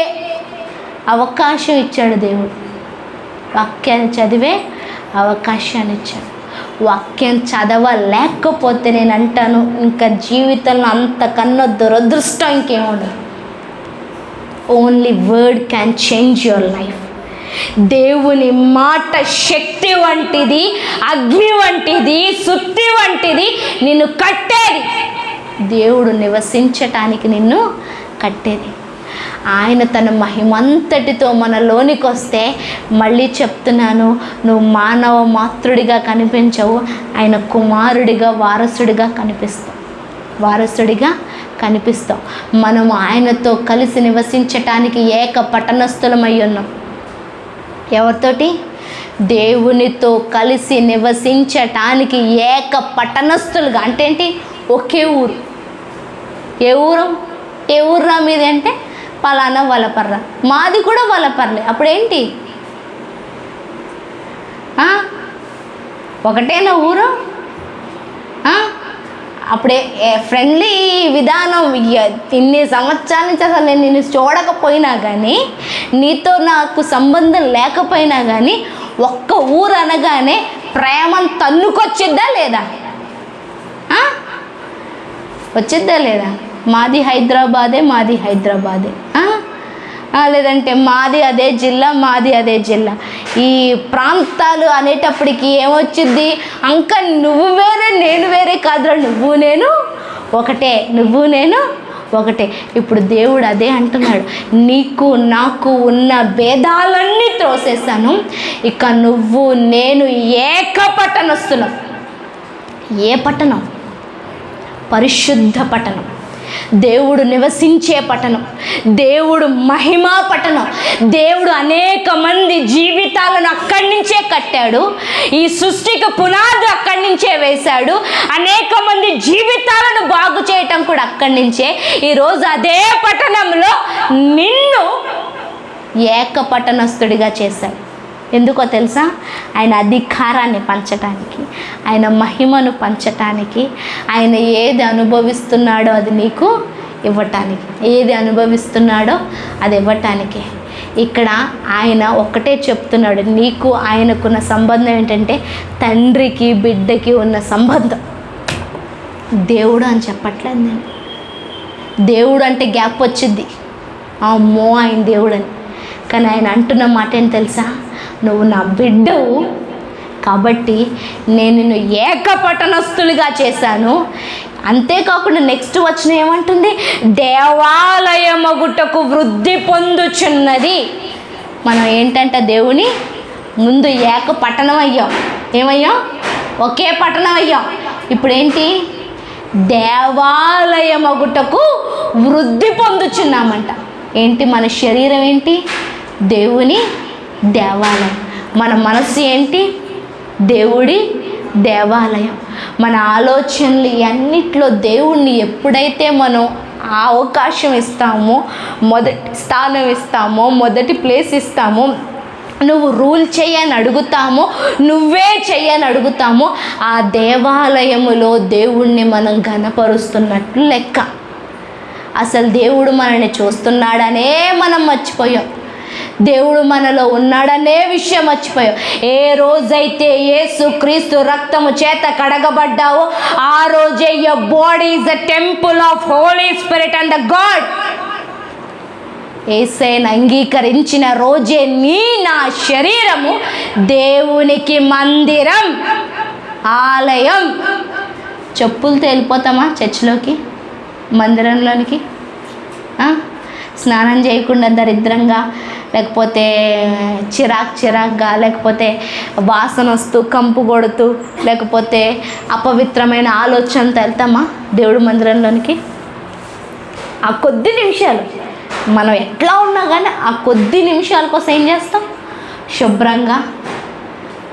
Speaker 1: అవకాశం ఇచ్చాడు దేవుడు. వాక్యాన్ని చదివే అవకాశాన్ని ఇచ్చాడు. వాక్యం చదవలేకపోతే నేను అంటాను, ఇంకా జీవితంలో అంతకన్నా దురదృష్టం ఇంకేముండదు. Only word can change your life. దేవుని మాట శక్తి వంటిది, అగ్ని వంటిది, సుత్తి వంటిది, నిన్ను కట్టేది. దేవుడు నివసించటానికి నిన్ను కట్టేది. ఆయన తన మహిమంతటితో మనలోనికి వస్తే, మళ్ళీ చెప్తున్నాను, నువ్వు మానవ మాతృడిగా కనిపించవు, ఆయన కుమారుడిగా, వారసుడిగా కనిపిస్తావు. మనం ఆయనతో కలిసి నివసించటానికి ఏక పట్టణస్థులమై ఉన్నాం. ఎవరితోటి? దేవునితో కలిసి నివసించటానికి ఏక పట్టణస్థులుగా. అంటే ఏంటి? ఒకే ఊరు. ఏ ఊరురా మీది అంటే పలానా వలపర్ర, మాది కూడా వలపర్లే. అప్పుడేంటి? ఒకటేనా ఊరు? అప్పుడే ఫ్రెండ్లీ విధానం. ఇన్ని సంవత్సరాల నుంచి అసలు నేను నిన్ను చూడకపోయినా కానీ, నీతో నాకు సంబంధం లేకపోయినా కానీ, ఒక్క ఊరు అనగానే ప్రేమను తన్నుకొచ్చిద్దా లేదా? వచ్చిద్దా లేదా? మాది హైదరాబాదే. లేదంటే మాది అదే జిల్లా. ఈ ప్రాంతాలు అనేటప్పటికి ఏమొచ్చింది? అంక నువ్వు వేరే నేను వేరే కాదురా, నువ్వు నేను ఒకటే. ఇప్పుడు దేవుడు అదే అంటున్నాడు, నీకు నాకు ఉన్న భేదాలన్నీ త్రోసేసాను, ఇక నువ్వు నేను ఏక పట్టణస్థులం. ఏ పట్టణం? పరిశుద్ధ పట్టణం, దేవుడు నివసించే పట్టణం, దేవుడు మహిమా పట్టణం. దేవుడు అనేక మంది జీవితాలను అక్కడి నుంచే కట్టాడు. ఈ సృష్టికి పునాది అక్కడి నుంచే వేశాడు. అనేక మంది జీవితాలను బాగు చేయటం కూడా అక్కడి నుంచే. ఈరోజు అదే పట్టణంలో నిన్ను ఏక పట్టణస్థుడిగా చేశాడు. ఎందుకో తెలుసా? ఆయన అధికారాన్ని పంచటానికి, ఆయన మహిమను పంచటానికి, ఆయన ఏది అనుభవిస్తున్నాడో అది నీకు ఇవ్వటానికి, ఏది అనుభవిస్తున్నాడో అది ఇవ్వటానికి. ఇక్కడ ఆయన ఒక్కటే చెప్తున్నాడు, నీకు ఆయనకున్న సంబంధం ఏంటంటే తండ్రికి బిడ్డకి ఉన్న సంబంధం. దేవుడు అని చెప్పట్లేదు నేను. దేవుడు అంటే గ్యాప్ వచ్చింది, అమ్మో ఆయన దేవుడు అని. కానీ ఆయన అంటున్న మాట ఏంటి తెలుసా? నువ్వు నా బిడ్డవు కాబట్టి నేను నిన్ను ఏకపట్టణస్థులుగా చేశాను. అంతేకాకుండా నెక్స్ట్ వచ్చిన ఏమంటుంది? దేవాలయమగుటకు వృద్ధి పొందుచున్నది. మనం ఏంటంటే దేవుని ముందు ఏక పట్టణం అయ్యాం. ఏమయ్యాం? ఒకే పట్టణం అయ్యాం. ఇప్పుడేంటి? దేవాలయమగుటకు వృద్ధి పొందుచున్నామంట. ఏంటి? మన శరీరం ఏంటి? దేవుని దేవాలయం. మన మనస్సు ఏంటి? దేవుడి దేవాలయం. మన ఆలోచనలు అన్నిట్లో దేవుణ్ణి ఎప్పుడైతే మనం ఆ అవకాశం ఇస్తామో, మొదటి స్థానం ఇస్తామో, మొదటి ప్లేస్ ఇస్తామో, నువ్వు రూల్ చేయని అడుగుతామో, నువ్వే చెయ్యని అడుగుతామో, ఆ దేవాలయములో దేవుణ్ణి మనం ఘనపరుస్తున్నట్లు లెక్క. అసలు దేవుడు మనల్ని చూస్తున్నాడనే మనం మర్చిపోయాం. దేవుడు మనలో ఉన్నాడనే విషయం మర్చిపోయావు. ఏ రోజైతే యేసు క్రీస్తు రక్తము చేత కడగబడ్డావో ఆ రోజే your body is the temple of Holy Spirit and the God. యేసయ్యను అంగీకరించిన రోజే నా శరీరము దేవునికి మందిరం, ఆలయం. చెప్పులతో వెళ్ళిపోతామా చర్చిలోకి, మందిరంలోనికి? స్నానం చేయకుండా దరిద్రంగా, లేకపోతే చిరాగ్గా, లేకపోతే వాసన వస్తూ కంపు కొడుతూ, లేకపోతే అపవిత్రమైన ఆలోచనతో వెళ్తామా దేవుడు మందిరంలోనికి? ఆ కొద్ది నిమిషాలు మనం ఎట్లా ఉన్నా కానీ ఆ కొద్ది నిమిషాల కోసం ఏం చేస్తాం? శుభ్రంగా,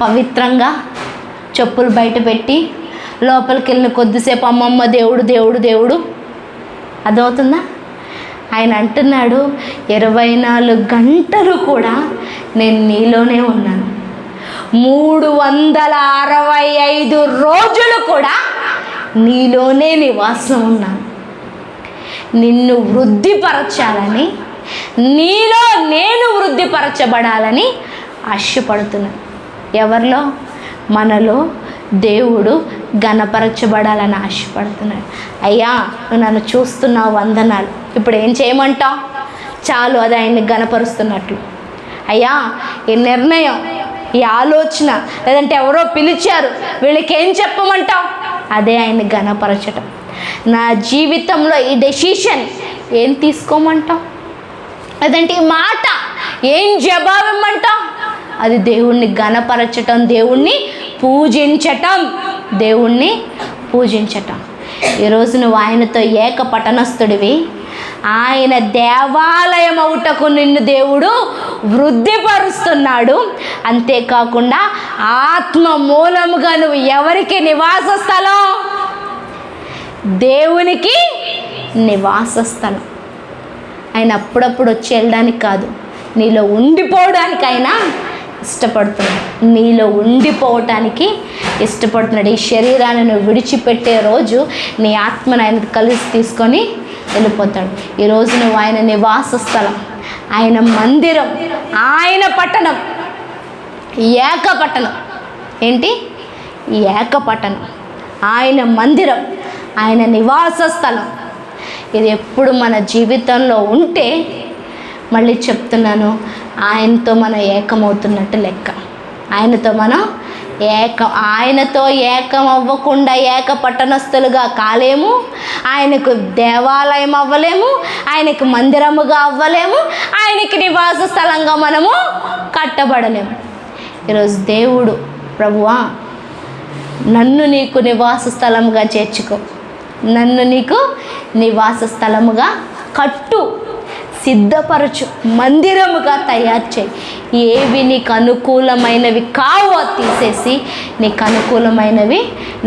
Speaker 1: పవిత్రంగా చెప్పులు బయట పెట్టి లోపలికి వెళ్ళిన కొద్దిసేపు అమ్మమ్మ దేవుడు దేవుడు దేవుడు అదవుతుందా? ఆయన అంటున్నాడు 24 గంటలు కూడా నేను నీలోనే ఉన్నాను, 365 రోజులు కూడా నీలోనే నివాసం ఉన్నాను. నిన్ను వృద్ధిపరచాలని, నీలో నేను వృద్ధిపరచబడాలని ఆశపడుతున్నాను. ఎవరిలో? మనలో దేవుడు ఘనపరచబడాలని ఆశపడుతున్నాడు. అయ్యా, నువ్వు నన్ను చూస్తున్నావు, వందనాలు. ఇప్పుడు ఏం చేయమంటావు? చాలు, అది ఆయన్ని ఘనపరుస్తున్నట్లు. అయ్యా, ఈ నిర్ణయం, ఈ ఆలోచన, లేదంటే ఎవరో పిలిచారు, వీళ్ళకి ఏం చెప్పమంటావు? అదే ఆయన్ని ఘనపరచటం. నా జీవితంలో ఈ డెసిషన్ ఏం తీసుకోమంటావు? లేదంటే ఈ మాట ఏం జవాబు ఇమ్మంటావు? అది దేవుణ్ణి ఘనపరచటం, దేవుణ్ణి పూజించటం, దేవుణ్ణి పూజించటం. ఈరోజు నువ్వు ఆయనతో ఏక పట్టణస్థుడివి. ఆయన దేవాలయం అవుటకు నిన్ను దేవుడు వృద్ధిపరుస్తున్నాడు. అంతేకాకుండా ఆత్మ మూలముగా నువ్వు ఎవరికి నివాస స్థలం? దేవునికి నివాస స్థలం. ఆయన అప్పుడప్పుడు వచ్చి వెళ్ళడానికి కాదు, నీలో ఉండిపోవడానికి ఆయన ఇష్టపడుతున్నాడు. నీలో ఉండిపోవటానికి ఇష్టపడుతున్నాడు. ఈ శరీరాన్ని నువ్వు విడిచిపెట్టే రోజు నీ ఆత్మను ఆయన కలిసి తీసుకొని వెళ్ళిపోతాడు. ఈరోజు నువ్వు ఆయన నివాస స్థలం, ఆయన మందిరం, ఆయన పట్టణం, ఏక పట్టణం. ఏంటి? ఏక పట్టణం, ఆయన మందిరం, ఆయన నివాస స్థలం. ఇది ఎప్పుడు మన జీవితంలో ఉంటే, మళ్ళీ చెప్తున్నాను, ఆయనతో మనం ఏకమవుతున్నట్టు లెక్క. ఆయనతో ఏకం అవ్వకుండా ఏక పట్టణస్థులుగా కాలేము. ఆయనకు దేవాలయం అవ్వలేము, ఆయనకు మందిరముగా అవ్వలేము, ఆయనకి నివాస స్థలంగా మనము కట్టబడలేము. ఈరోజు దేవుడు, ప్రభువా, నన్ను నీకు నివాస స్థలముగా చేర్చుకో, నన్ను నీకు నివాస స్థలముగా కట్టు, సిద్ధపరచు, మందిరముగా తయారు చేయి. ఏవి నీకు అనుకూలమైనవి కావో తీసేసి నీకు అనుకూలమైనవి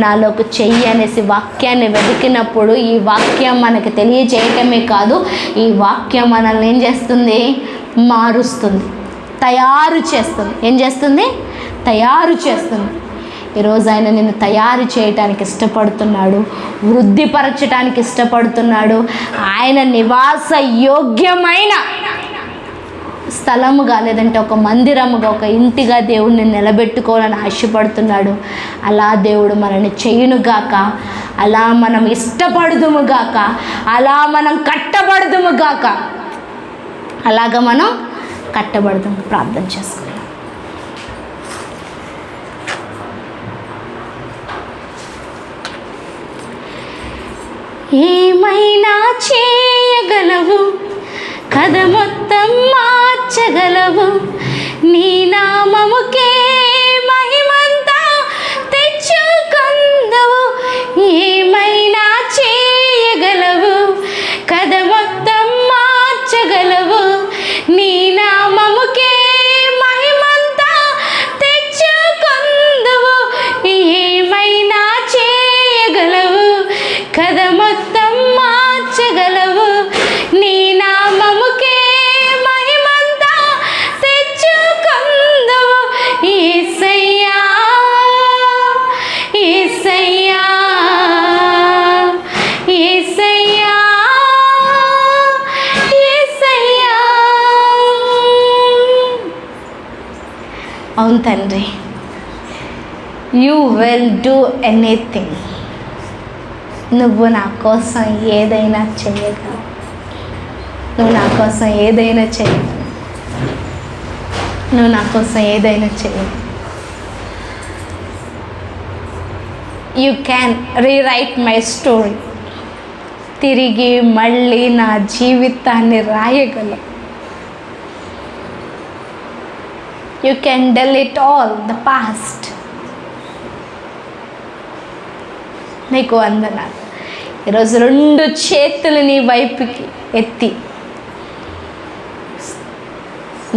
Speaker 1: నాలోకి చెయ్యి అనేసి వాక్యాన్ని వెతికినప్పుడు, ఈ వాక్యం మనకు తెలియజేయటమే కాదు, ఈ వాక్యం మనల్ని ఏం చేస్తుంది? మారుస్తుంది, తయారు చేస్తుంది. ఏం చేస్తుంది? తయారు చేస్తుంది. ఈరోజు ఆయన నిన్ను తయారు చేయటానికి ఇష్టపడుతున్నాడు, వృద్ధిపరచడానికి ఇష్టపడుతున్నాడు. ఆయన నివాస యోగ్యమైన స్థలముగా, లేదంటే ఒక మందిరముగా, ఒక ఇంటిగా దేవుడిని నిలబెట్టుకోవాలని ఆశపడుతున్నాడు. అలా దేవుడు మనల్ని చేయునుగాక, అలా మనం ఇష్టపడుదుముగాక, అలా మనం కట్టబడుదుముగాక, అలాగ మనం కట్టబడదాం. ప్రార్థన చేసుకుందాం. ఏమైనా చేయగలవు, కథ మొత్తం మార్చగలవు, నీ నామముకే మహిమంతా తెచ్చుకొందువు. ఏమైనా చేయగలవు, కథ మొత్తం మార్చగలవు, నీ నామముకే మహిమంతా తెచ్చుకొందువు. ఏమైనా చేయగలవు, కథ మొత్తం మార్చగలవు, నీ నామముకే మహిమంతా తెచ్చుకొందువు. యేసయ్యా, యేసయ్యా, యేసయ్యా, యేసయ్యా. అవును తండ్రి, యూ విల్ డూ ఎనీథింగ్. నువ్వు నా కోసం ఏదైనా చేయగలవు, నువ్వు నా కోసం ఏదైనా చేయగలవు, నువ్వు నా కోసం ఏదైనా చేయగలవు. You can rewrite my story. తిరిగి మళ్ళీ నా జీవితాన్ని రాయగలవు. You can delete all the past. నీకు వందనాలు. ఈరోజు 2 చేతులు నీ వైపుకి ఎత్తి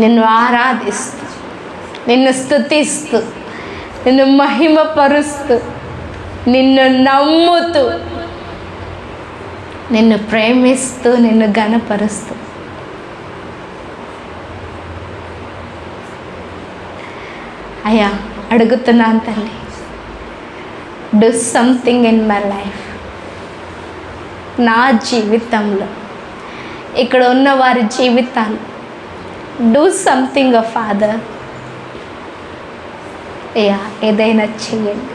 Speaker 1: నిన్ను ఆరాధిస్తూ, నిన్ను స్తుతిస్తూ, నిన్ను మహిమపరుస్తూ, నిన్ను నమ్ముతూ, నిన్ను ప్రేమిస్తూ నిన్ను ఘనపరుస్తూ అయ్యా అడుగుతున్నాను తల్లి, do something in my life. నా జీవితంలో, ఇక్కడ ఉన్న వారి జీవితాలు, డూ సంథింగ్ ఫాదర్. అయ్యా ఏదైనా చెయ్యండి.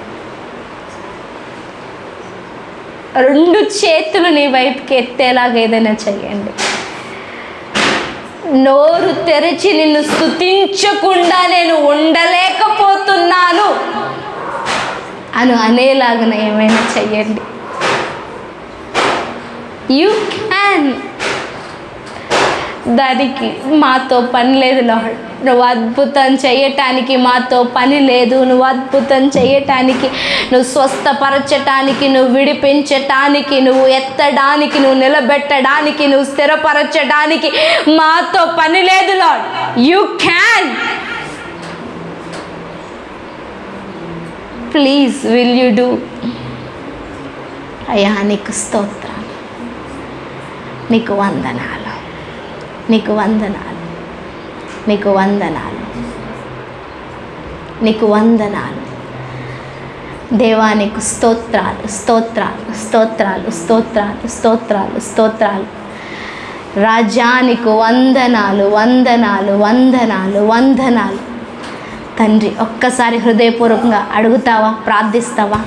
Speaker 1: 2 చేతులు నీ వైపుకి ఎత్తేలాగా ఏదైనా చెయ్యండి. నోరు తెరిచి నిన్ను స్తుతించకుండా నేను ఉండలేకపోతున్నాను అనేలాగా ఏమైనా చెయ్యండి. You can. దానికి మాతో పని లేదు లార్డ్. నువ్వు అద్భుతం చేయటానికి మాతో పని లేదు. నువ్వు అద్భుతం చేయటానికి, నువ్వు స్వస్థపరచటానికి, నువ్వు విడిపించటానికి, నువ్వు ఎత్తడానికి, నువ్వు నిలబెట్టడానికి, నువ్వు స్థిరపరచడానికి మాతో పని లేదు lord. You can. Please will you do. అయ్యా నీకు స్తోత్రాలు, నీకు వందనాలు, నీకు వందనాలు, నీకు వందనాలు, నీకు వందనాలు. దేవా నీకు స్తోత్రాలు, స్తోత్రాలు, స్తోత్రాలు, స్తోత్రాలు, స్తోత్రాలు, స్తోత్రాలు. రాజా నీకు వందనాలు, వందనాలు, వందనాలు, వందనాలు. తండ్రి ఒక్కసారి హృదయపూర్వకంగా అడుగుతావా, ప్రార్థిస్తావా?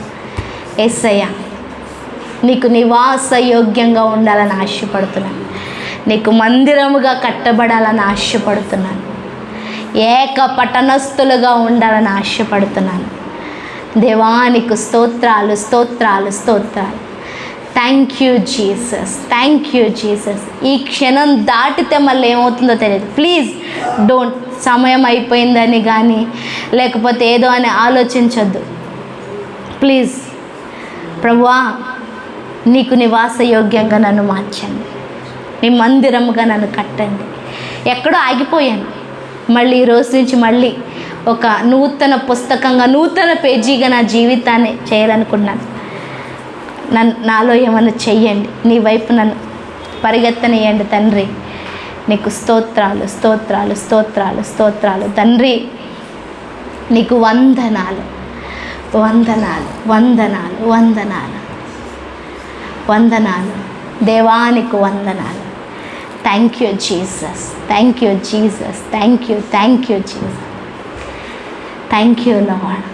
Speaker 1: యేసయ్య నీకు నివాసయోగ్యంగా ఉండాలని ఆశపడుతున్నాను. నీకు మందిరముగా కట్టబడాలని ఆశపడుతున్నాను. ఏక పట్టణస్థులుగా ఉండాలని ఆశపడుతున్నాను. దేవా నీకు స్తోత్రాలు, స్తోత్రాలు, స్తోత్రాలు. Thank you Jesus, thank you Jesus. ఈ క్షణం దాటితే మళ్ళీ ఏమవుతుందో తెలియదు. ప్లీజ్ డోంట్, సమయం అయిపోయిందని కానీ లేకపోతే ఏదో అని ఆలోచించొద్దు. ప్లీజ్ ప్రభువా నీకు నివాసయోగ్యంగా నన్ను మార్చండి, నీ మందిరముగా నన్ను కట్టండి. ఎక్కడో ఆగిపోయాను, మళ్ళీ ఈ రోజు నుంచి మళ్ళీ ఒక నూతన పుస్తకంగా, నూతన పేజీగా నా జీవితాన్ని చేయాలనుకున్నాను. నాలో ఏమన్నా చెయ్యండి, నీ వైపు నన్ను పరిగెత్తనియండి తండ్రి. నీకు స్తోత్రాలు, స్తోత్రాలు, స్తోత్రాలు, స్తోత్రాలు తండ్రి. నీకు వందనాలు, వందనాలు, వందనాలు, వందనాలు, వందనాలు. దేవానికి వందనాలు. Thank you Jesus, thank you Jesus, thank you, thank you Jesus, thank you lord,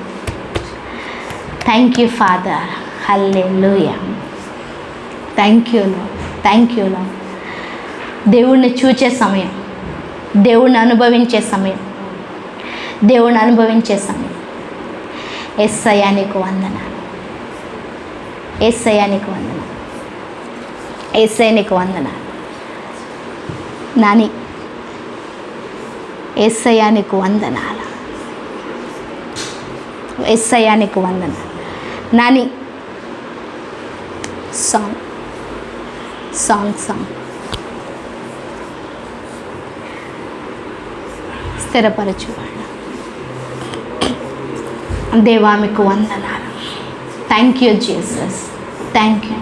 Speaker 1: thank you father. Hallelujah. Thank you lord, thank you lord. దేవుణ్ణి చూచే సమయం, దేవుణ్ణి అనుభవించే సమయం, దేవుణ్ణి అనుభవించే సమయం. యేసయ్యా నీకు వందనాలు, యేసయ్యా నీకు వందనాలు, యేసయ్యా నీకు వందనాలు. నాని యేసయ్యా నీకు వందనాలు, యేసయ్యా నీకు వందనాలు. నాని సాంగ్ సాంగ్ సాంగ్ స్థిరపరచువాడు. దేవా మీకు వందనాలు. Thank you Jesus, thank you.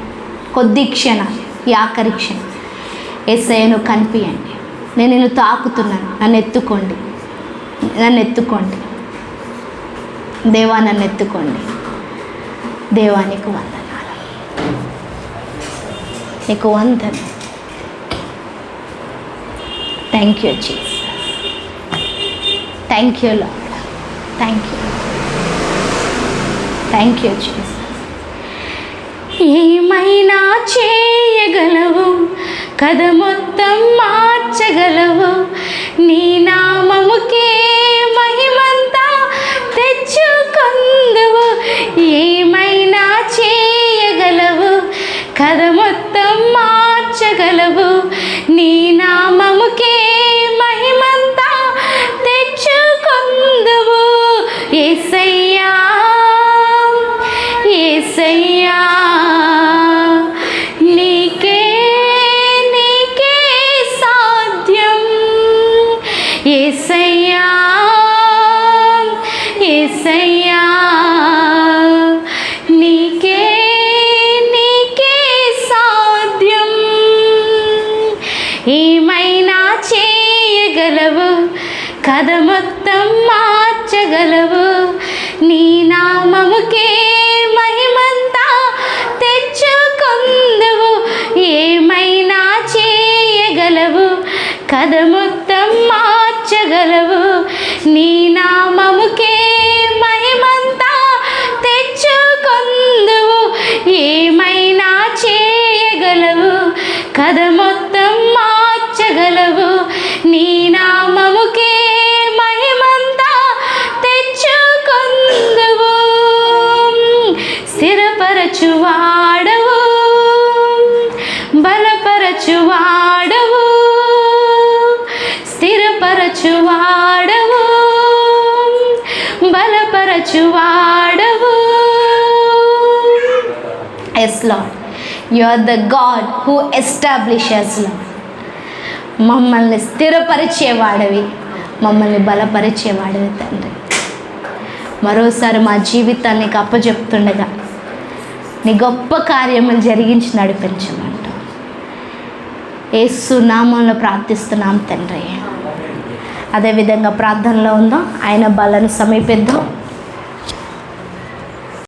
Speaker 1: కొద్ది క్షణాలు, ఈ ఆఖరి క్షణం యేసయ్యను కనిపియండి. నేను నిన్ను తాకుతున్నాను, నన్ను ఎత్తుకోండి, నన్ను ఎత్తుకోండి దేవా, నన్ను ఎత్తుకోండి. దేవా నీకు వందనాలు, నీకు వందనాలు. Thank you Jesus, thank you lord, thank you, thank you Jesus. ఏమైనా చేయగలవు, కథ మొత్తం మార్చగలవు, నీ నామముకే మహిమంతా తెచ్చుకొందువు. ఏమైనా చేయగలవు, కథ మొత్తం మార్చగలవు, నీ నామముకే మహిమంతా తెచ్చుకొందువు. యేసయ్యా, యేసయ్యా నీకే, నీకే సాధ్యం. యేసయ్యా, యేసయ్యా నీకే, నీకే సాధ్యం. బలపరచువాడవు. Yes Lord, you are the God who establishes Lord. మమ్మల్ని స్థిరపరిచేవాడవి, మమ్మల్ని బలపరిచేవాడవి తండ్రి. మరోసారి మా జీవితాన్ని అప్పచెప్తుండగా నీ గొప్ప కార్యములు జరిగించి నడిపించమంట యేసు నామంలో ప్రార్థిస్తున్నాం తండ్రి. అదేవిధంగా ప్రార్థనలో ఉందాం, ఆయన బలను సమీపిద్దాం.